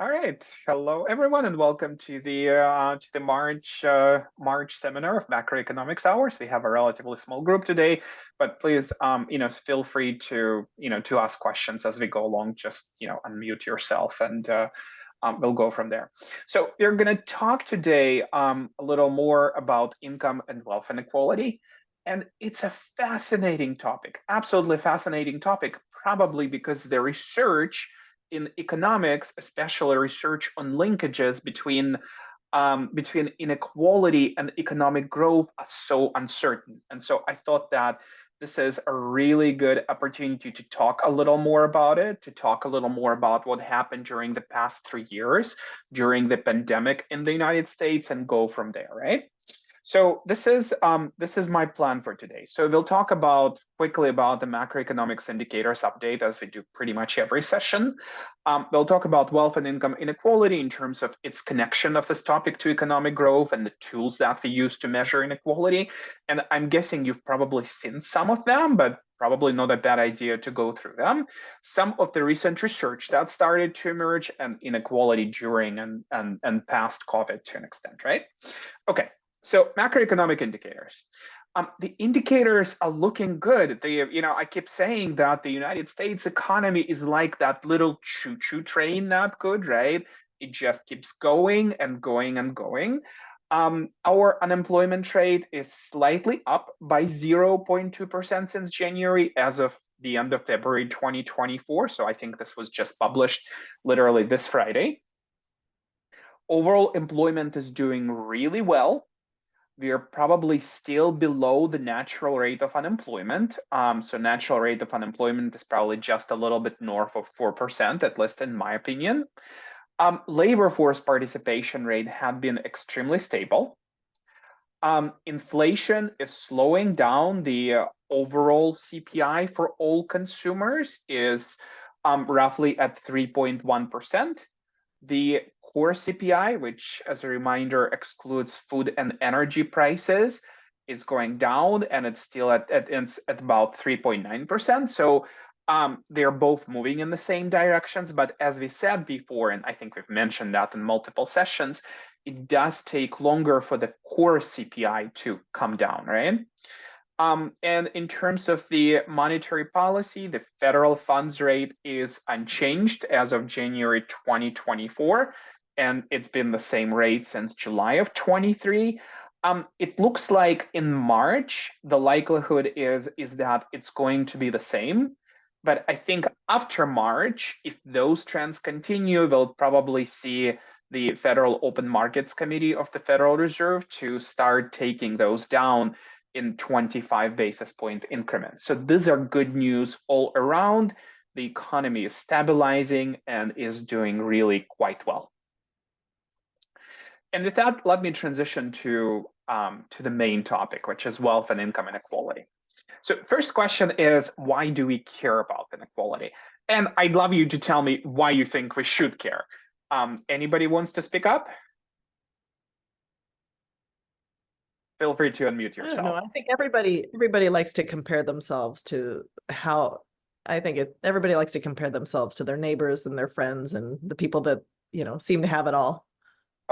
All right. Hello, everyone, and welcome to the March seminar of Macroeconomics Hours. We have a relatively small group today, but please, feel free to to ask questions as we go along. Just unmute yourself, and we'll go from there. So we're going to talk today a little more about income and wealth inequality, and it's a fascinating topic, absolutely fascinating topic, probably because the research in economics, especially research on linkages between inequality and economic growth, are so uncertain. And so I thought that this is a really good opportunity to talk a little more about it, to talk a little more about what happened during the past 3 years during the pandemic in the United States, and go from there, right? So this is my plan for today. So we'll talk quickly about the macroeconomics indicators update, as we do pretty much every session. We'll talk about wealth and income inequality in terms of its connection of this topic to economic growth and the tools that we use to measure inequality. And I'm guessing you've probably seen some of them, but probably not a bad idea to go through them. Some of the recent research that started to emerge, and inequality during and past COVID to an extent, right? Okay. So macroeconomic indicators. The indicators are looking good. I keep saying that the United States economy is like that little choo-choo train, not good, right? It just keeps going and going and going. Our unemployment rate is slightly up by 0.2% since January, as of the end of February 2024. So I think this was just published literally this Friday. Overall employment is doing really well. We are probably still below the natural rate of unemployment. So natural rate of unemployment is probably just a little bit north of 4%, at least in my opinion. Labor force participation rate had been extremely stable. Inflation is slowing down. The overall CPI for all consumers is roughly at 3.1%. The core CPI, which, as a reminder, excludes food and energy prices, is going down, and it's still at about 3.9%. So they're both moving in the same directions. But as we said before, and I think we've mentioned that in multiple sessions, it does take longer for the core CPI to come down, right? And in terms of the monetary policy, the federal funds rate is unchanged as of January 2024, and it's been the same rate since July of 23. It looks like in March, the likelihood is that it's going to be the same. But I think after March, if those trends continue, we'll probably see the Federal Open Markets Committee of the Federal Reserve to start taking those down in 25 basis point increments. So these are good news all around. The economy is stabilizing and is doing really quite well. And with that, let me transition to the main topic, which is wealth and income inequality. So first question is, why do we care about inequality? And I'd love you to tell me why you think we should care. Anybody wants to speak up? Feel free to unmute yourself. I don't know. I think everybody likes to compare themselves to everybody likes to compare themselves to their neighbors and their friends and the people that, seem to have it all.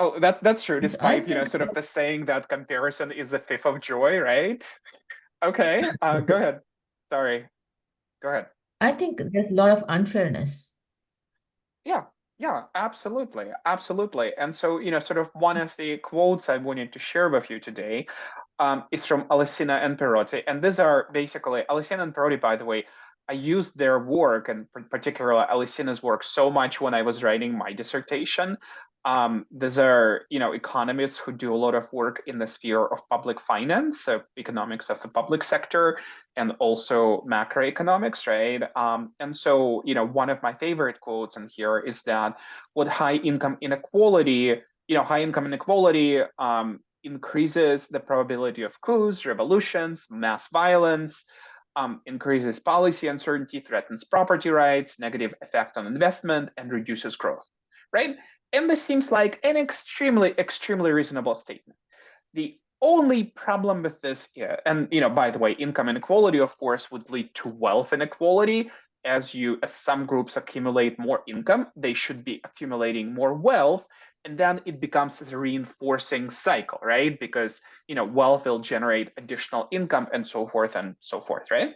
Oh, that's true, despite, sort of the saying that comparison is the thief of joy, right? Okay, go ahead. Sorry, go ahead. I think there's a lot of unfairness. Yeah, absolutely, absolutely. And so, sort of one of the quotes I wanted to share with you today is from Alessina and Perotti. And these are basically, Alessina and Perotti, by the way, I used their work, and particularly Alessina's work, so much when I was writing my dissertation. These are, economists who do a lot of work in the sphere of public finance, so economics of the public sector, and also macroeconomics, right? And so, one of my favorite quotes in here is that what high income inequality increases the probability of coups, revolutions, mass violence, increases policy uncertainty, threatens property rights, negative effect on investment, and reduces growth, right? And this seems like an extremely, extremely reasonable statement. The only problem with this, and by the way, income inequality, of course, would lead to wealth inequality, as some groups accumulate more income, they should be accumulating more wealth, and then it becomes a reinforcing cycle, right? Because wealth will generate additional income and so forth, right?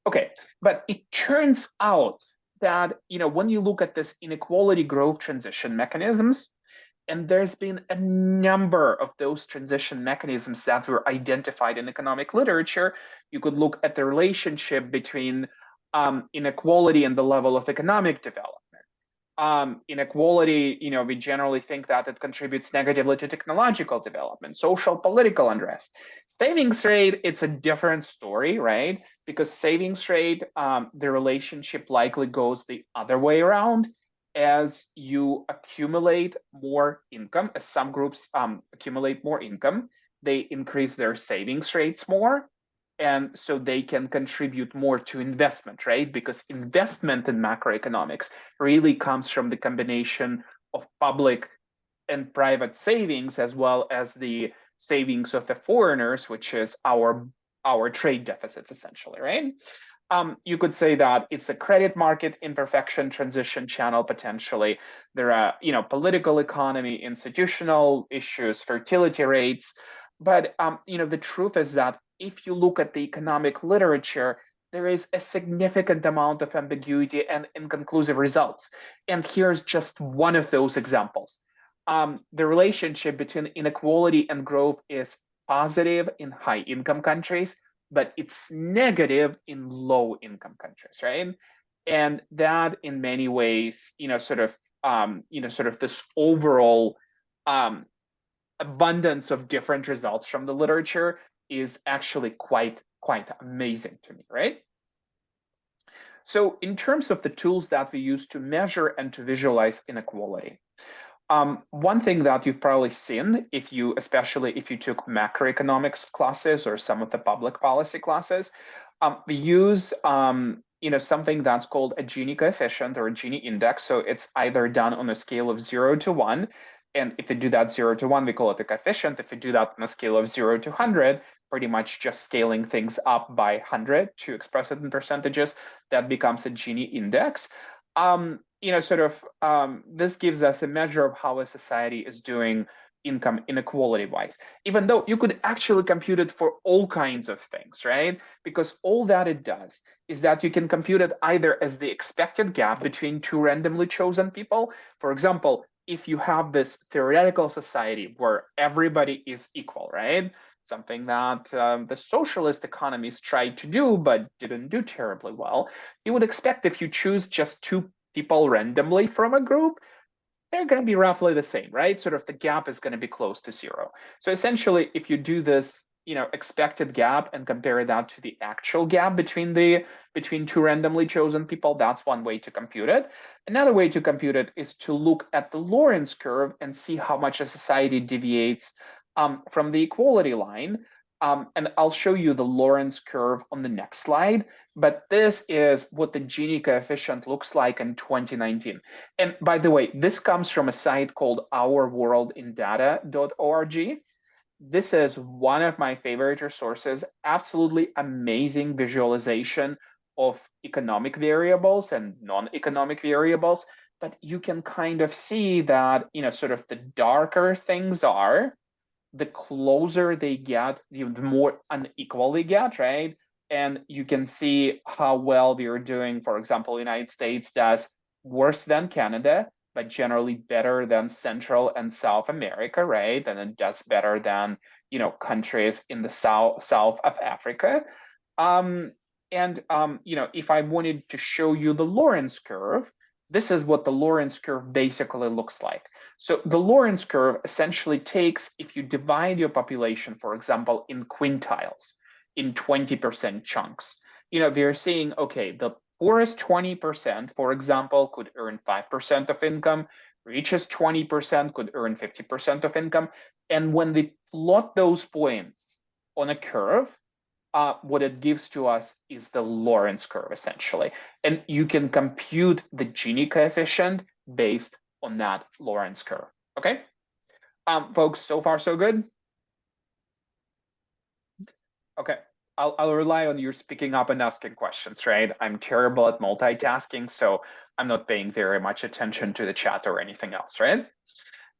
Okay, but it turns out that when you look at this inequality growth transition mechanisms, and there's been a number of those transition mechanisms that were identified in economic literature. You could look at the relationship between inequality and the level of economic development. Inequality, we generally think that it contributes negatively to technological development, social, political unrest. Savings rate, it's a different story, right? Because savings rate, the relationship likely goes the other way around. As you accumulate more income, as some groups accumulate more income, they increase their savings rates more. And so they can contribute more to investment, right? Because investment in macroeconomics really comes from the combination of public and private savings, as well as the savings of the foreigners, which is our trade deficits, essentially, right? You could say that it's a credit market imperfection transition channel potentially. There are, political economy, institutional issues, fertility rates. But, the truth is that if you look at the economic literature, there is a significant amount of ambiguity and inconclusive results. And here's just one of those examples. The relationship between inequality and growth is positive in high income countries, but it's negative in low income countries, right? And that in many ways, sort of this overall abundance of different results from the literature is actually quite amazing to me, right? So in terms of the tools that we use to measure and to visualize inequality, one thing that you've probably seen, especially if you took macroeconomics classes or some of the public policy classes, we use something that's called a Gini coefficient or a Gini index. So it's either done on a scale of 0 to 1. And if you do that 0 to 1, we call it a coefficient. If you do that on a scale of 0 to 100, pretty much just scaling things up by 100 to express it in percentages, that becomes a Gini index. This gives us a measure of how a society is doing income inequality wise, even though you could actually compute it for all kinds of things, right? Because all that it does is that you can compute it either as the expected gap between two randomly chosen people. For example, if you have this theoretical society where everybody is equal, right? Something that the socialist economies tried to do but didn't do terribly well. You would expect if you choose just two people randomly from a group, they're going to be roughly the same, right? Sort of the gap is going to be close to 0. So essentially, if you do this, expected gap and compare that to the actual gap between two randomly chosen people, that's one way to compute it. Another way to compute it is to look at the Lorenz curve and see how much a society deviates from the equality line. And I'll show you the Lorenz curve on the next slide. But this is what the Gini coefficient looks like in 2019. And by the way, this comes from a site called ourworldindata.org. This is one of my favorite resources, absolutely amazing visualization of economic variables and non-economic variables. But you can kind of see that, sort of the darker things are, the closer they get, the more unequal they get, right? And you can see how well they're doing. For example, the United States does worse than Canada, but generally better than Central and South America, right? And it does better than, countries in the south of Africa. If I wanted to show you the Lorenz curve, this is what the Lorenz curve basically looks like. So the Lorenz curve essentially takes, if you divide your population, for example, in quintiles, in 20% chunks, we're seeing, okay, the poorest 20%, for example, could earn 5% of income, richest 20% could earn 50% of income. And when we plot those points on a curve, what it gives to us is the Lorenz curve, essentially. And you can compute the Gini coefficient based on that Lorenz curve, okay? Folks, so far so good? Okay, I'll rely on you speaking up and asking questions, right? I'm terrible at multitasking, so I'm not paying very much attention to the chat or anything else, right?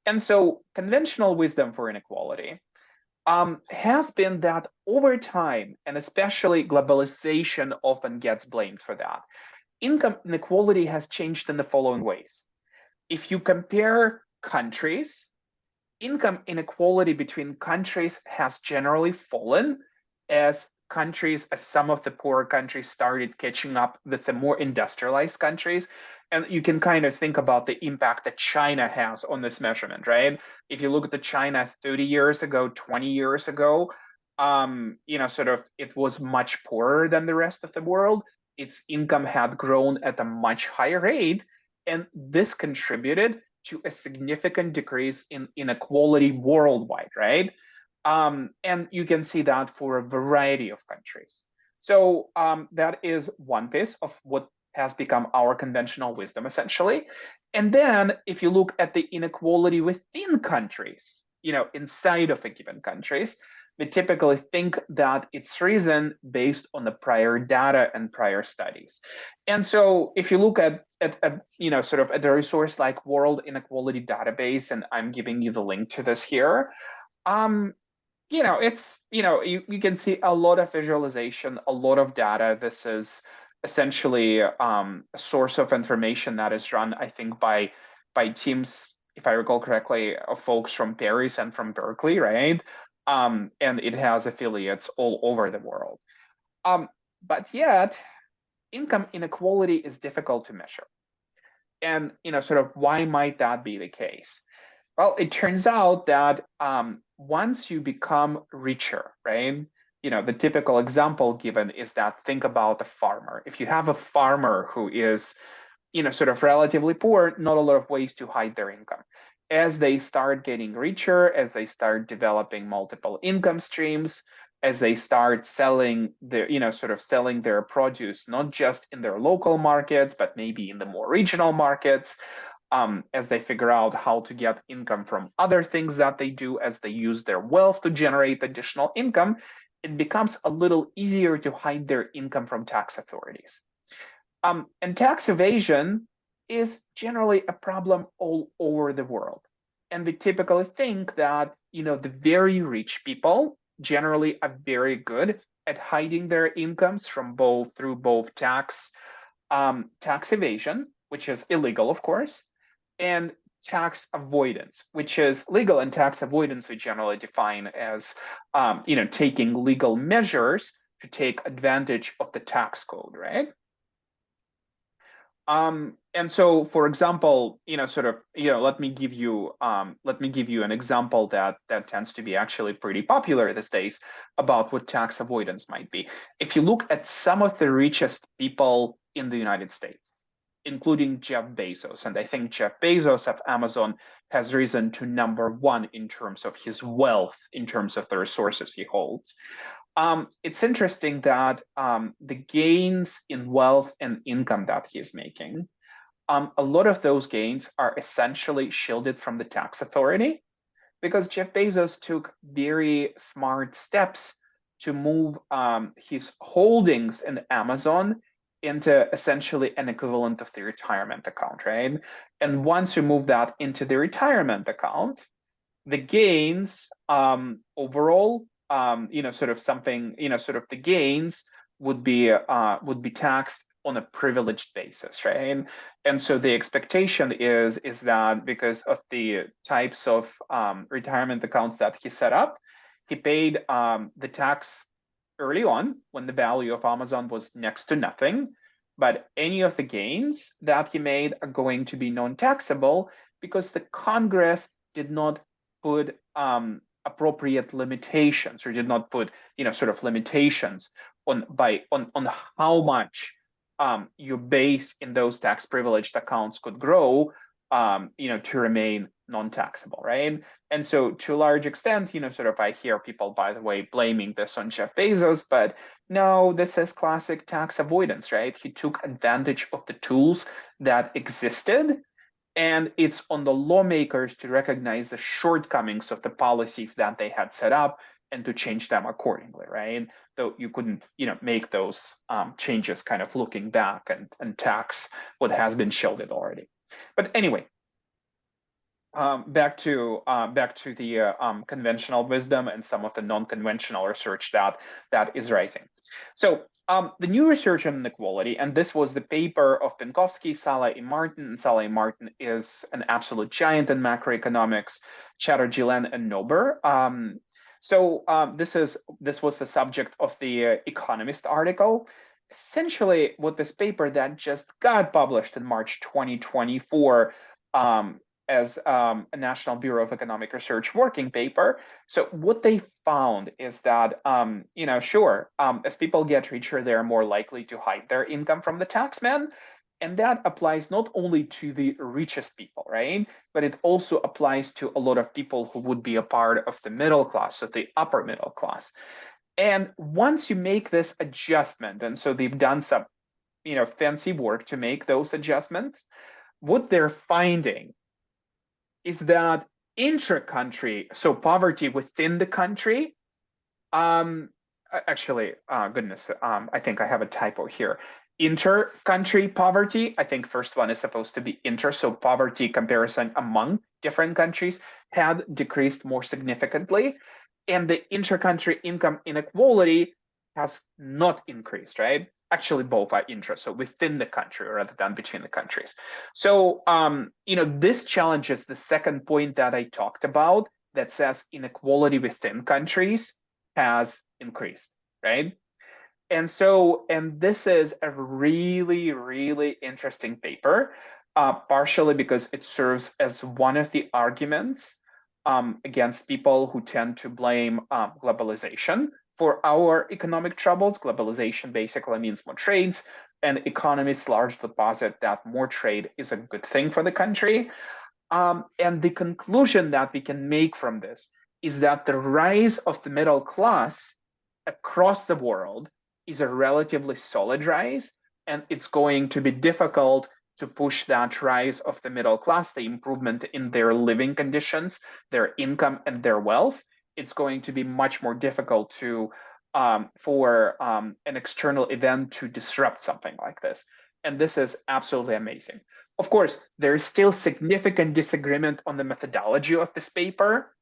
And so conventional wisdom for inequality has been that over time, and especially globalization often gets blamed for that, income inequality has changed in the following ways. If you compare countries, income inequality between countries has generally fallen as some of the poorer countries started catching up with the more industrialized countries. And you can kind of think about the impact that China has on this measurement, right? If you look at the China 30 years ago, 20 years ago, sort of it was much poorer than the rest of the world. Its income had grown at a much higher rate, and this contributed to a significant decrease in inequality worldwide, right? And you can see that for a variety of countries. So that is one piece of what has become our conventional wisdom, essentially. And then if you look at the inequality within countries, inside of a given countries, we typically think that it's risen based on the prior data and prior studies. And so if you look at sort of at the resource like World Inequality Database, and I'm giving you the link to this here, it's, you can see a lot of visualization, a lot of data. This is essentially a source of information that is run, I think, by teams, if I recall correctly, of folks from Paris and from Berkeley, right? And it has affiliates all over the world. But yet, income inequality is difficult to measure. And sort of why might that be the case? Well, it turns out that once you become richer, right? The typical example given is that think about a farmer. If you have a farmer who is, sort of relatively poor, not a lot of ways to hide their income. As they start getting richer, as they start developing multiple income streams, as they start selling their, sort of selling their produce, not just in their local markets, but maybe in the more regional markets, as they figure out how to get income from other things that they do, as they use their wealth to generate additional income, it becomes a little easier to hide their income from tax authorities. And tax evasion is generally a problem all over the world. And we typically think that, the very rich people generally are very good at hiding their incomes through both tax evasion, which is illegal, of course, and tax avoidance, which is legal. And tax avoidance we generally define as, taking legal measures to take advantage of the tax code, right? And so, for example, let me give you an example that tends to be actually pretty popular these days about what tax avoidance might be. If you look at some of the richest people in the United States, including Jeff Bezos, and I think Jeff Bezos of Amazon has risen to #1 in terms of his wealth, in terms of the resources he holds. It's interesting that the gains in wealth and income that he's making, a lot of those gains are essentially shielded from the tax authority because Jeff Bezos took very smart steps to move his holdings in Amazon into essentially an equivalent of the retirement account, right? And once you move that into the retirement account, the gains overall, sort of the gains would be taxed on a privileged basis, right? And so the expectation is that because of the types of retirement accounts that he set up, he paid the tax early on when the value of Amazon was next to nothing. But any of the gains that he made are going to be non-taxable because the Congress did not put appropriate limitations, or did not put sort of limitations on how much your base in those tax privileged accounts could grow to remain non-taxable, right? And so to a large extent, sort of I hear people, by the way, blaming this on Jeff Bezos, but no, this is classic tax avoidance, right? He took advantage of the tools that existed, and it's on the lawmakers to recognize the shortcomings of the policies that they had set up and to change them accordingly, right? Though you couldn't, make those changes kind of looking back and tax what has been shielded already. But anyway, back to the conventional wisdom and some of the non-conventional research that is rising. So the new research on inequality, and this was the paper of Penkovsky, Saleh and Martin, and Saleh and Martin is an absolute giant in macroeconomics, Chatterjee, Len, and Nober. This was the subject of the Economist article. Essentially, what this paper that just got published in March 2024 as a National Bureau of Economic Research working paper. So what they found is that, as people get richer, they're more likely to hide their income from the taxman. And that applies not only to the richest people, right? But it also applies to a lot of people who would be a part of the middle class, so the upper middle class. And once you make this adjustment, and so they've done some, fancy work to make those adjustments, what they're finding is that intra-country, so poverty within the country, I think I have a typo here. Inter-country poverty, I think first one is supposed to be inter, so poverty comparison among different countries had decreased more significantly. And the inter-country income inequality has not increased, right? Actually, both are intra, so within the country rather than between the countries. So, this challenges the second point that I talked about that says inequality within countries has increased, right? And this is a really, really interesting paper, partially because it serves as one of the arguments against people who tend to blame globalization for our economic troubles. Globalization basically means more trades, and economists largely posit that more trade is a good thing for the country. And the conclusion that we can make from this is that the rise of the middle class across the world is a relatively solid rise, and it's going to be difficult to push that rise of the middle class, the improvement in their living conditions, their income, and their wealth. It's going to be much more difficult for an external event to disrupt something like this. And this is absolutely amazing. Of course, there is still significant disagreement on the methodology of this paper,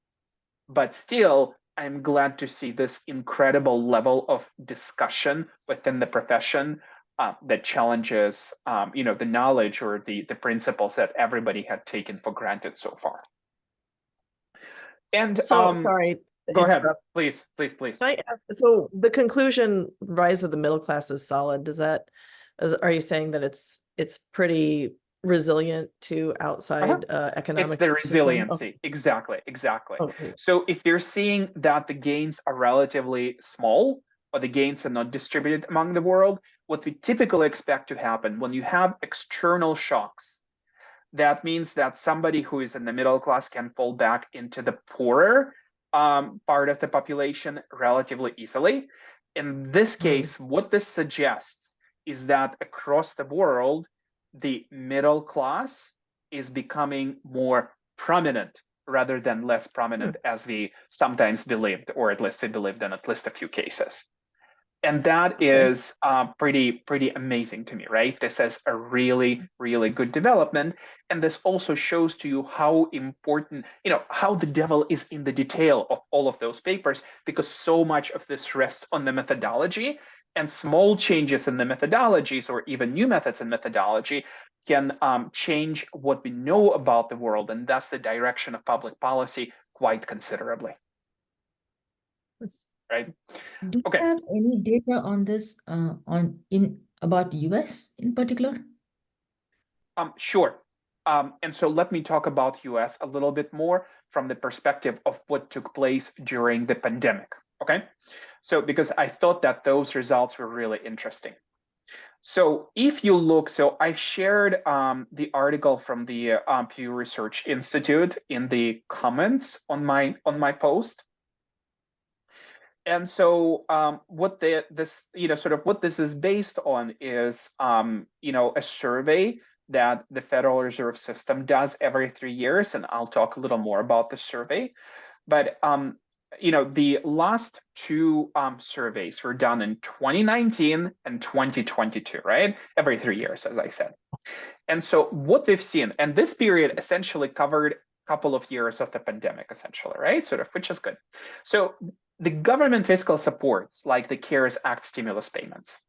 but still, I'm glad to see this incredible level of discussion within the profession that challenges, the knowledge or the principles that everybody had taken for granted so far. And sorry. Go ahead, please. So the conclusion, rise of the middle class is solid. Are you saying that it's pretty resilient to outside economic? It's the resiliency. Exactly. Okay. So if you're seeing that the gains are relatively small, or the gains are not distributed among the world, what we typically expect to happen when you have external shocks, that means that somebody who is in the middle class can fall back into the poorer part of the population relatively easily. In this case, what this suggests is that across the world, the middle class is becoming more prominent rather than less prominent as we sometimes believed, or at least we believed in at least a few cases. And that is pretty amazing to me, right? This is a really, really good development. And this also shows to you how important, how the devil is in the detail of all of those papers, because so much of this rests on the methodology, and small changes in the methodologies or even new methods in methodology can change what we know about the world, and thus the direction of public policy quite considerably. Right? Do you have any data on this about US in particular? Sure. And so let me talk about US a little bit more from the perspective of what took place during the pandemic. Okay. So because I thought that those results were really interesting. So if you look, so I shared the article from the Pew Research Institute in the comments on my post. And so what this is based on is a survey that the Federal Reserve System does every 3 years, and I'll talk a little more about the survey. But the last two surveys were done in 2019 and 2022, right? Every 3 years, as I said. And so what we've seen, and this period essentially covered a couple of years of the pandemic, essentially, right? Sort of, which is good. So the government fiscal supports, like the CARES Act stimulus payments,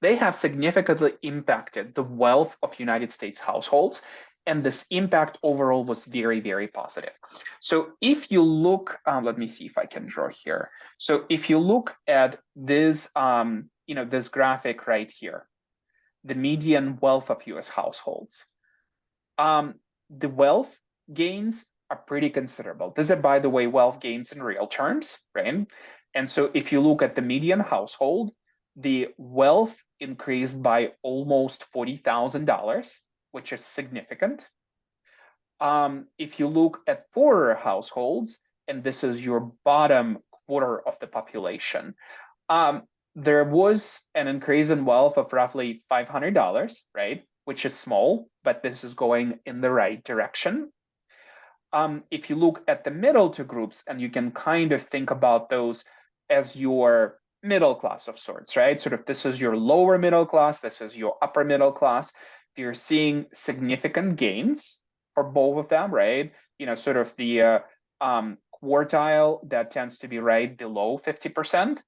they have significantly impacted the wealth of United States households. And this impact overall was very, very positive. So if you look, let me see if I can draw here. So if you look at this, this graphic right here, the median wealth of US households, the wealth gains are pretty considerable. These are, by the way, wealth gains in real terms, right? And so if you look at the median household, the wealth increased by almost $40,000, which is significant. If you look at poorer households, and this is your bottom quarter of the population, there was an increase in wealth of roughly $500, right? Which is small, but this is going in the right direction. If you look at the middle two groups, and you can kind of think about those as your middle class of sorts, right? Sort of this is your lower middle class, this is your upper middle class. You're seeing significant gains for both of them, right? Sort of the quartile that tends to be right below 50%.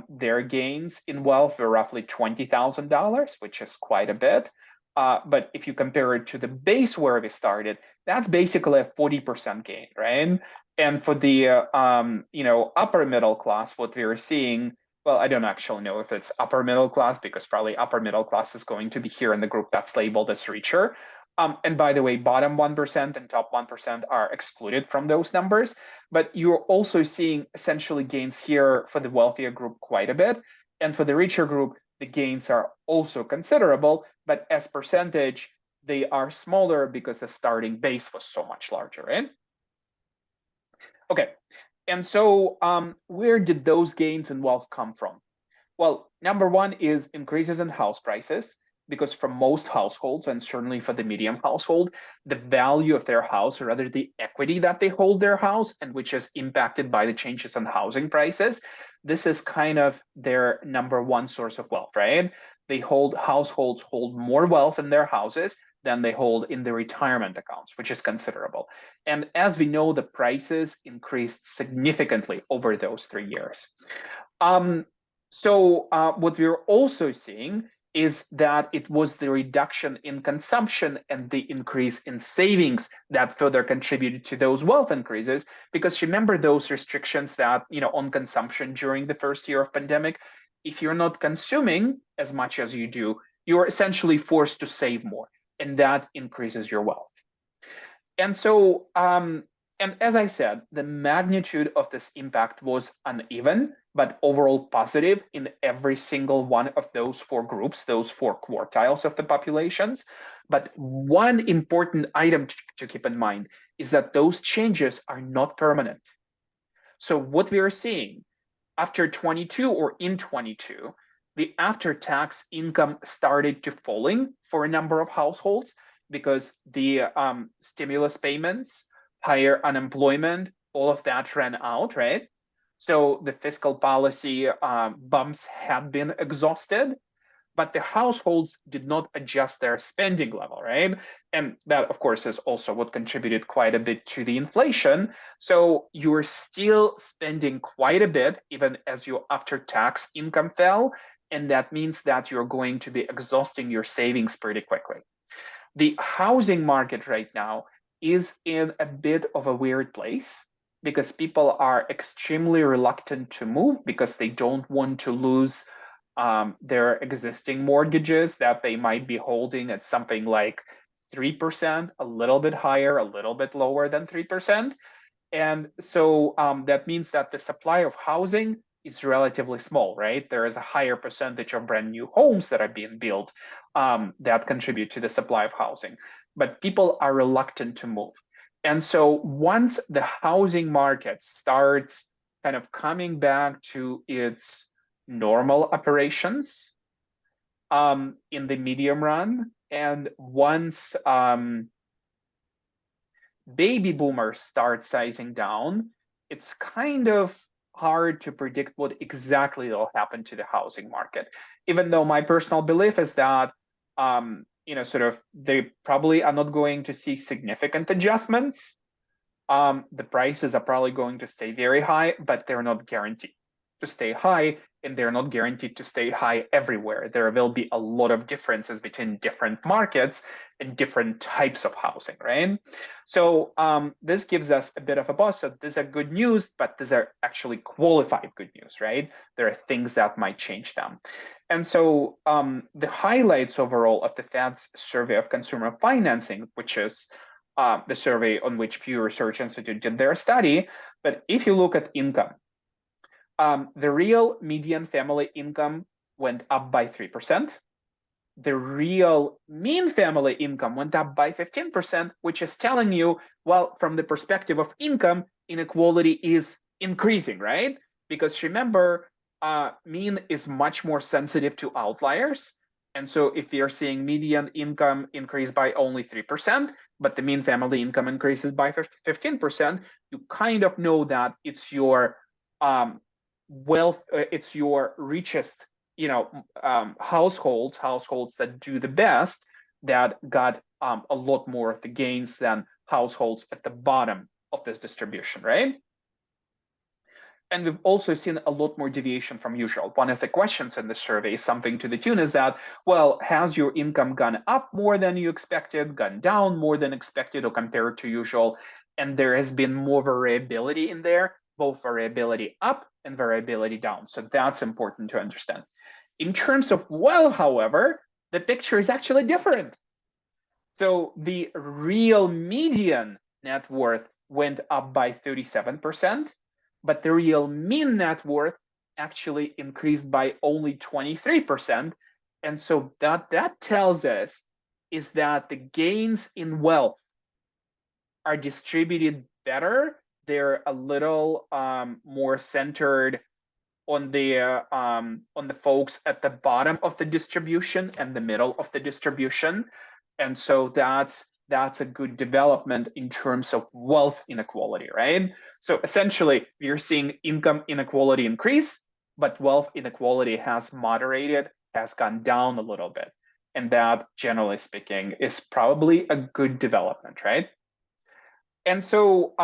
Their gains in wealth were roughly $20,000, which is quite a bit. But if you compare it to the base where we started, that's basically a 40% gain, right? And for the upper middle class, what we're seeing, well, I don't actually know if it's upper middle class, because probably upper middle class is going to be here in the group that's labeled as richer. And by the way, bottom 1% and top 1% are excluded from those numbers, but you're also seeing essentially gains here for the wealthier group quite a bit. And for the richer group, the gains are also considerable, but as percentage, they are smaller because the starting base was so much larger, right? Okay, and so where did those gains in wealth come from? Well, number one is increases in house prices, because for most households, and certainly for the medium household, the value of their house, or rather the equity that they hold their house, and which is impacted by the changes in housing prices, this is kind of their number one source of wealth, right? Households hold more wealth in their houses than they hold in the retirement accounts, which is considerable. And as we know, the prices increased significantly over those 3 years. So what we're also seeing is that it was the reduction in consumption and the increase in savings that further contributed to those wealth increases. Because remember those restrictions that, on consumption during the first year of pandemic, if you're not consuming as much as you do, you're essentially forced to save more, and that increases your wealth. And so, and as I said, the magnitude of this impact was uneven, but overall positive in every single one of those four groups, those four quartiles of the populations. But one important item to keep in mind is that those changes are not permanent. So what we are seeing after 22 or in 22, the after-tax income started to falling for a number of households because the stimulus payments, higher unemployment, all of that ran out, right? So the fiscal policy bumps had been exhausted, but the households did not adjust their spending level, right? And that, of course, is also what contributed quite a bit to the inflation. So you're still spending quite a bit, even as your after-tax income fell. And that means that you're going to be exhausting your savings pretty quickly. The housing market right now is in a bit of a weird place because people are extremely reluctant to move because they don't want to lose their existing mortgages that they might be holding at something like 3%, a little bit higher, a little bit lower than 3%. And so that means that the supply of housing is relatively small, right? There is a higher percentage of brand new homes that are being built that contribute to the supply of housing, but people are reluctant to move. And so once the housing market starts kind of coming back to its normal operations in the medium run, and once baby boomers start sizing down it's kind of hard to predict what exactly will happen to the housing market. Even though my personal belief is that, sort of they probably are not going to see significant adjustments. The prices are probably going to stay very high, but they're not guaranteed to stay high, and they're not guaranteed to stay high everywhere. There will be a lot of differences between different markets and different types of housing, right? So this gives us a bit of a buzz. So these are good news, but these are actually qualified good news, right? There are things that might change them. And so the highlights overall of the Fed's survey of consumer financing, which is the survey on which Pew Research Institute did their study. But if you look at income, the real median family income went up by 3%. The real mean family income went up by 15%, which is telling you, well, from the perspective of income, inequality is increasing, right? Because remember, mean is much more sensitive to outliers. And so if you're seeing median income increase by only 3%, but the mean family income increases by 15%, you kind of know that it's your wealth, it's your richest, households that do the best that got a lot more of the gains than households at the bottom of this distribution, right? And we've also seen a lot more deviation from usual. One of the questions in the survey is something to the tune is that, well, has your income gone up more than you expected, gone down more than expected, or compared to usual? And there has been more variability in there, both variability up and variability down. So that's important to understand. In terms of wealth, however, the picture is actually different. So the real median net worth went up by 37%, but the real mean net worth actually increased by only 23%. And so that tells us is that the gains in wealth are distributed better. They're a little more centered on the folks at the bottom of the distribution and the middle of the distribution. And so that's a good development in terms of wealth inequality, right? So essentially, you're seeing income inequality increase, but wealth inequality has moderated, has gone down a little bit. And that, generally speaking, is probably a good development, right? And so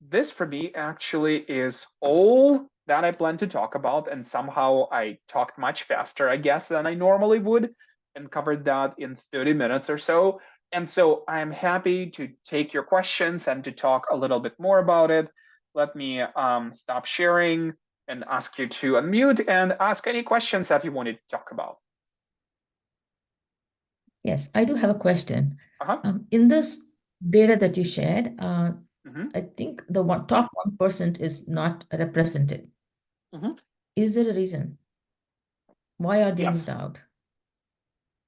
this for me actually is all that I plan to talk about. And somehow I talked much faster, I guess, than I normally would and covered that in 30 minutes or so. And so I'm happy to take your questions and to talk a little bit more about it. Let me stop sharing and ask you to unmute and ask any questions that you wanted to talk about. Yes, I do have a question. Uh-huh. In this data that you shared, Mhm. I think the top 1% is not represented. Mhm. Is there a reason? Why are they Yes. missed out?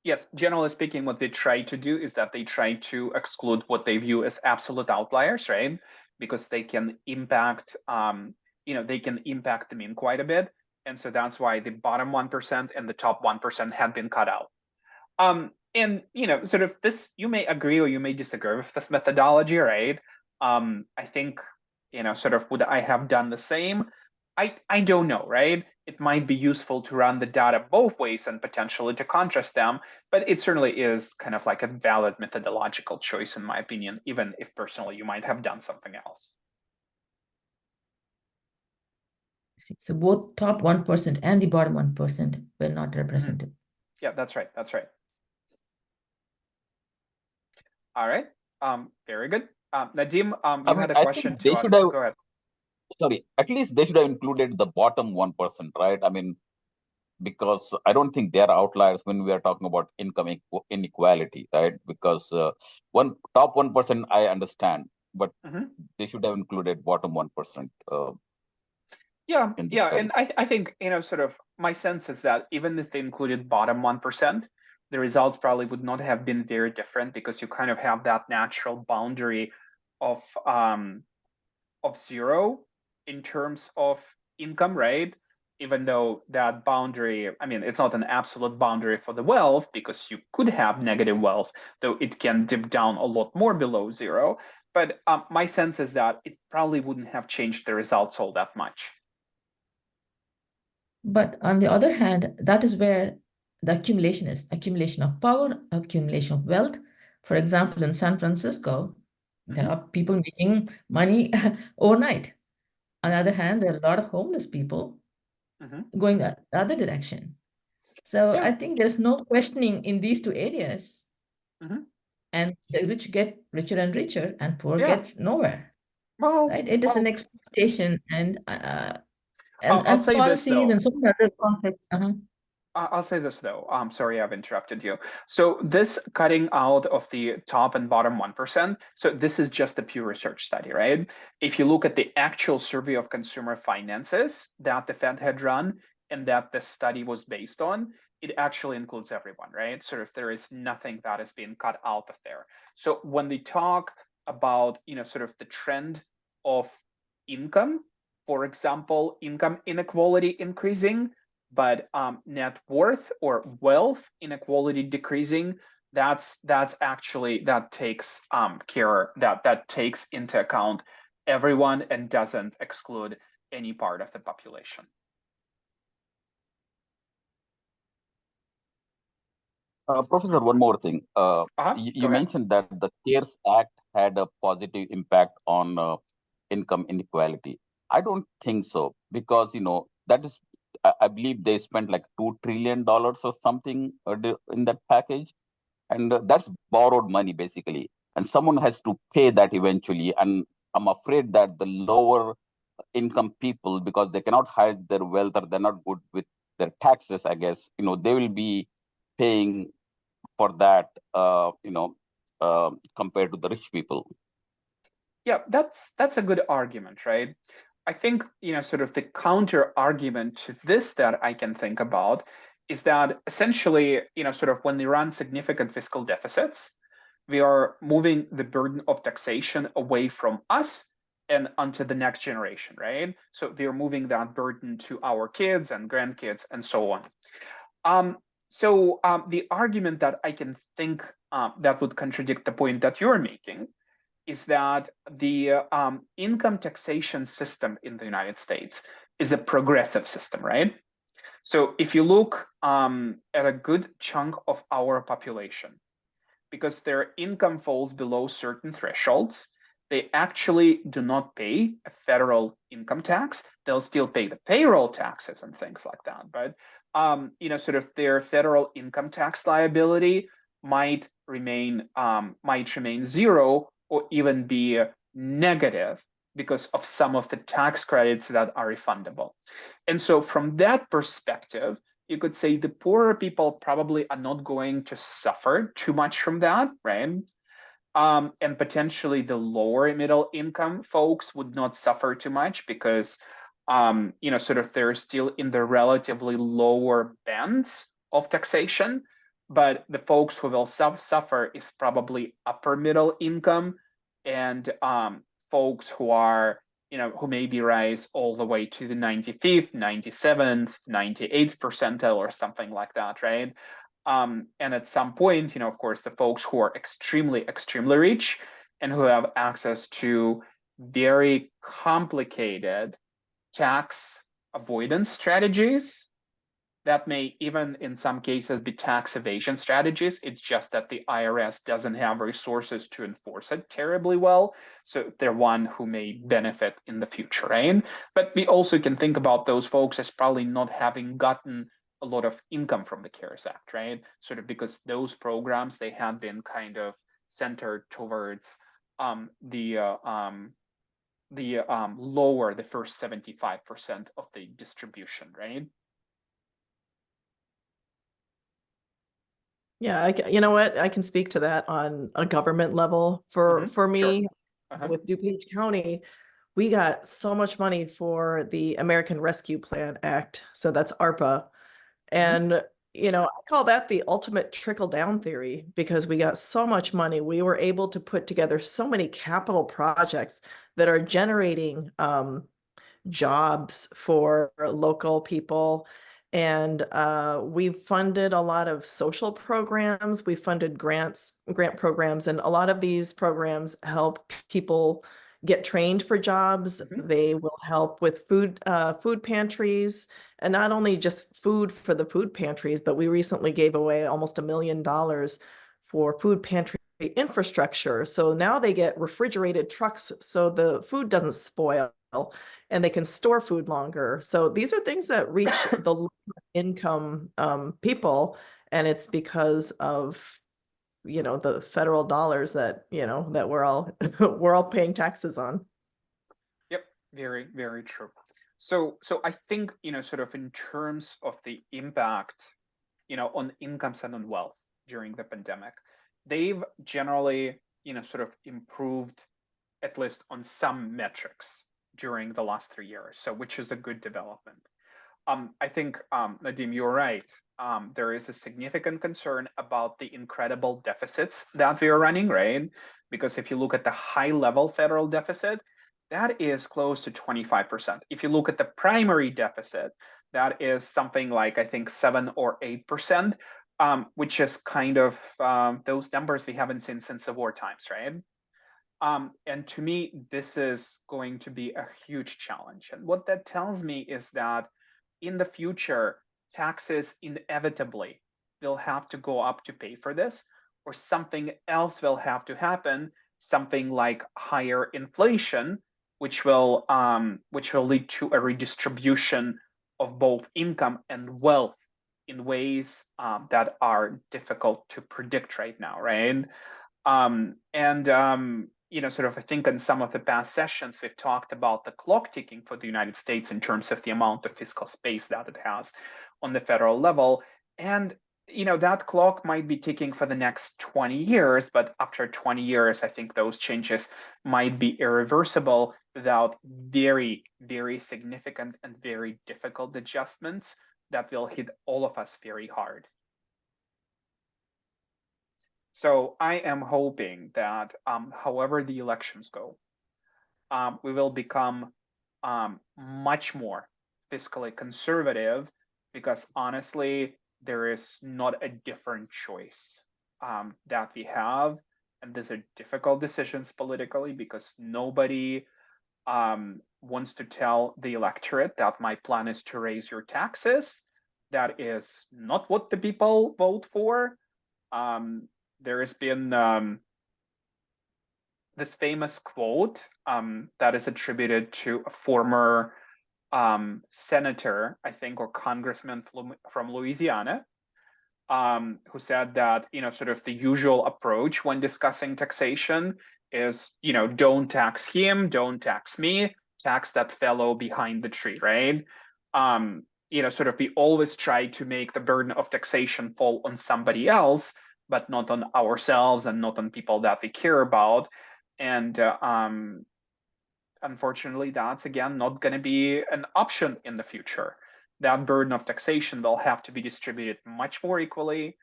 Yes, generally speaking, what they try to do is that they try to exclude what they view as absolute outliers, right? Because they can impact, they can impact the mean quite a bit. And so that's why the bottom 1% and the top 1% have been cut out. And sort of this, you may agree or you may disagree with this methodology, right? I think, sort of would I have done the same? I don't know, right? It might be useful to run the data both ways and potentially to contrast them, but it certainly is kind of like a valid methodological choice, in my opinion, even if personally you might have done something else. So both top 1% and the bottom 1% were not represented. Yeah, that's right. That's right. All right. Very good. Nadim, you had a I question think to they us. should have, Go ahead. sorry, at least they should have included the bottom 1%, right? I mean, because I don't think they are outliers when we are talking about income inequality, right? Because one top 1% I understand, but they should have included bottom 1%. Yeah, In the yeah, study. and I think sort of my sense is that even if they included bottom 1%, the results probably would not have been very different because you kind of have that natural boundary of zero in terms of income, right? even though that boundary, I mean, it's not an absolute boundary for the wealth, because you could have negative wealth, though it can dip down a lot more below zero. But my sense is that it probably wouldn't have changed the results all that much. But on the other hand, that is where the accumulation is, accumulation of power, accumulation of wealth. For example, in San Francisco, there are people making money overnight. On the other hand, there are a lot of homeless people going the other direction. So I think there's no questioning in these two areas. And the rich get richer and richer, and poor gets nowhere. Well, right? It is an expectation and I'll say this, policies though. and so many other conflicts. I'll say this, though. I'm sorry I've interrupted you. So this cutting out of the top and bottom 1%, so this is just a pure research study, right? If you look at the actual survey of consumer finances that the Fed had run and that the study was based on, it actually includes everyone, right? Sort of there is nothing that is being cut out of there. So when they talk about, sort of the trend of income, for example, income inequality increasing, but net worth or wealth inequality decreasing, that takes care, that takes into account everyone and doesn't exclude any part of the population. Professor, one more thing. You mentioned that the CARES Act had a positive impact on income inequality. I don't think so, because that is, I believe they spent like $2 trillion or something in that package, and that's borrowed money basically, and someone has to pay that eventually. And I'm afraid that the lower income people, because they cannot hide their wealth or they're not good with their taxes, I guess, they will be paying for that, compared to the rich people. Yeah, that's a good argument, right? I think, sort of the counter argument to this that I can think about is that essentially, sort of when they run significant fiscal deficits, we are moving the burden of taxation away from us and onto the next generation, right? So we are moving that burden to our kids and grandkids and so on. So the argument that I can think that would contradict the point that you're making is that the income taxation system in the United States is a progressive system, right? So if you look at a good chunk of our population, because their income falls below certain thresholds, they actually do not pay a federal income tax. They'll still pay the payroll taxes and things like that. But sort of their federal income tax liability might remain zero or even be negative because of some of the tax credits that are refundable. And so from that perspective, you could say the poorer people probably are not going to suffer too much from that, right? And potentially the lower middle income folks would not suffer too much because, sort of they're still in the relatively lower bands of taxation. But the folks who will suffer is probably upper middle income and folks who are, who maybe rise all the way to the 95th, 97th, 98th percentile or something like that, right? And at some point, of course, the folks who are extremely, extremely rich and who have access to very complicated tax avoidance strategies that may even in some cases be tax evasion strategies. It's just that the IRS doesn't have resources to enforce it terribly well. So they're one who may benefit in the future, right? But we also can think about those folks as probably not having gotten a lot of income from the CARES Act, right? Sort of because those programs, they had been kind of centered towards the lower, the first 75% of the distribution, right? Yeah, you know what? I can speak to that on a government level. For me, Sure. With DuPage County, we got so much money for the American Rescue Plan Act. So that's ARPA. And, I call that the ultimate trickle down theory because we got so much money. We were able to put together so many capital projects that are generating jobs for local people. And we funded a lot of social programs. We funded grant programs, and a lot of these programs help people get trained for jobs. They will help with food pantries, and not only just food for the food pantries, but we recently gave away almost $1 million for food pantry infrastructure. So now they get refrigerated trucks so the food doesn't spoil, and they can store food longer. So these are things that reach the lower income people, and it's because of the federal dollars that that we're all we're all paying taxes on. Yep, very, very true. So I think, sort of in terms of the impact, on incomes and on wealth during the pandemic, they've generally, sort of improved, at least on some metrics during the last 3 years. So which is a good development. I think, Nadim, you're right. There is a significant concern about the incredible deficits that we are running, right? Because if you look at the high level federal deficit, that is close to 25%. If you look at the primary deficit, that is something like, I think, 7 or 8%, which is kind of those numbers we haven't seen since the war times, right? And to me, this is going to be a huge challenge. And what that tells me is that in the future, taxes inevitably will have to go up to pay for this, or something else will have to happen, something like higher inflation, which will lead to a redistribution of both income and wealth in ways that are difficult to predict right now, right? Sort of, I think in some of the past sessions, we've talked about the clock ticking for the United States in terms of the amount of fiscal space that it has on the federal level. And, that clock might be ticking for the next 20 years, but after 20 years, I think those changes might be irreversible without very, very significant and very difficult adjustments that will hit all of us very hard. So I am hoping that however the elections go, we will become much more fiscally conservative, because honestly, there is not a different choice that we have. And these are difficult decisions politically, because nobody wants to tell the electorate that my plan is to raise your taxes. That is not what the people vote for. There has been this famous quote that is attributed to a former senator, I think, or congressman from Louisiana, who said that, sort of the usual approach when discussing taxation is, don't tax him, don't tax me, tax that fellow behind the tree, right? Sort of we always try to make the burden of taxation fall on somebody else, but not on ourselves and not on people that we care about. And unfortunately, that's, again, not going to be an option in the future. That burden of taxation will have to be distributed much more equally.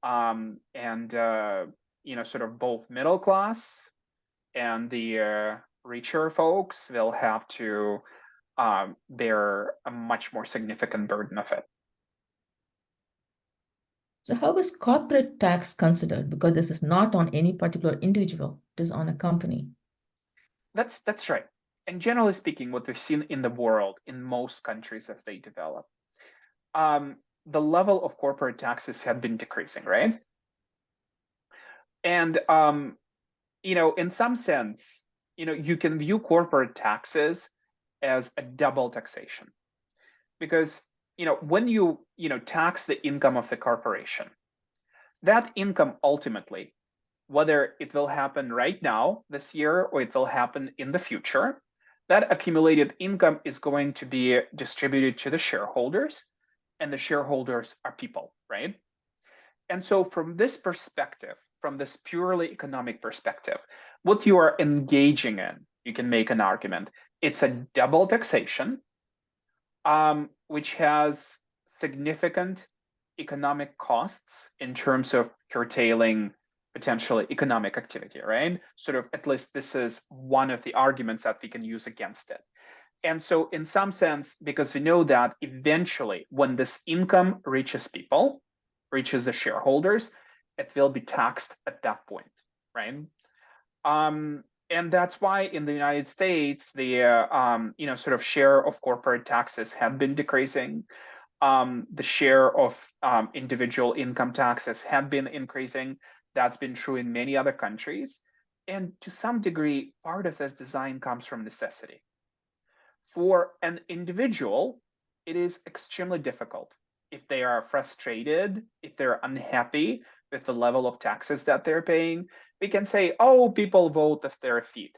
Sort of both middle class and the richer folks will have to bear a much more significant burden of it. So how is corporate tax considered? Because this is not on any particular individual, it is on a company. That's right. And generally speaking, what we've seen in the world, in most countries as they develop, the level of corporate taxes have been decreasing, right? And in some sense, you can view corporate taxes as a double taxation, because when you tax the income of the corporation, that income ultimately, whether it will happen right now this year or it will happen in the future, that accumulated income is going to be distributed to the shareholders, and the shareholders are people, right? And so from this perspective, from this purely economic perspective, what you are engaging in, you can make an argument, it's a double taxation, which has significant economic costs in terms of curtailing potentially economic activity, right? Sort of, at least this is one of the arguments that we can use against it. And so in some sense, because we know that eventually when this income reaches people, reaches the shareholders, it will be taxed at that point, right? And that's why in the United States, the sort of share of corporate taxes have been decreasing. The share of individual income taxes have been increasing. That's been true in many other countries. And to some degree, part of this design comes from necessity. For an individual, it is extremely difficult if they are frustrated, if they're unhappy with the level of taxes that they're paying. We can say, oh, people vote with their feet.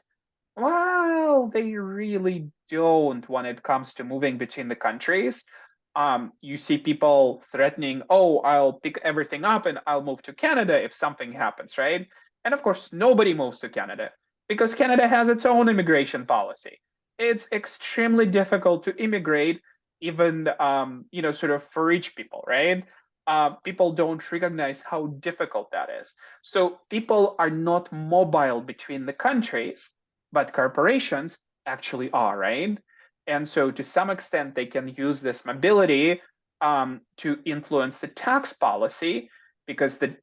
Well, they really don't when it comes to moving between the countries. You see people threatening, oh, I'll pick everything up and I'll move to Canada if something happens, right? And of course, nobody moves to Canada because Canada has its own immigration policy. It's extremely difficult to immigrate, even sort of for rich people, right? People don't recognize how difficult that is. So people are not mobile between the countries, but corporations actually are, right? And so to some extent, they can use this mobility to influence the tax policy because the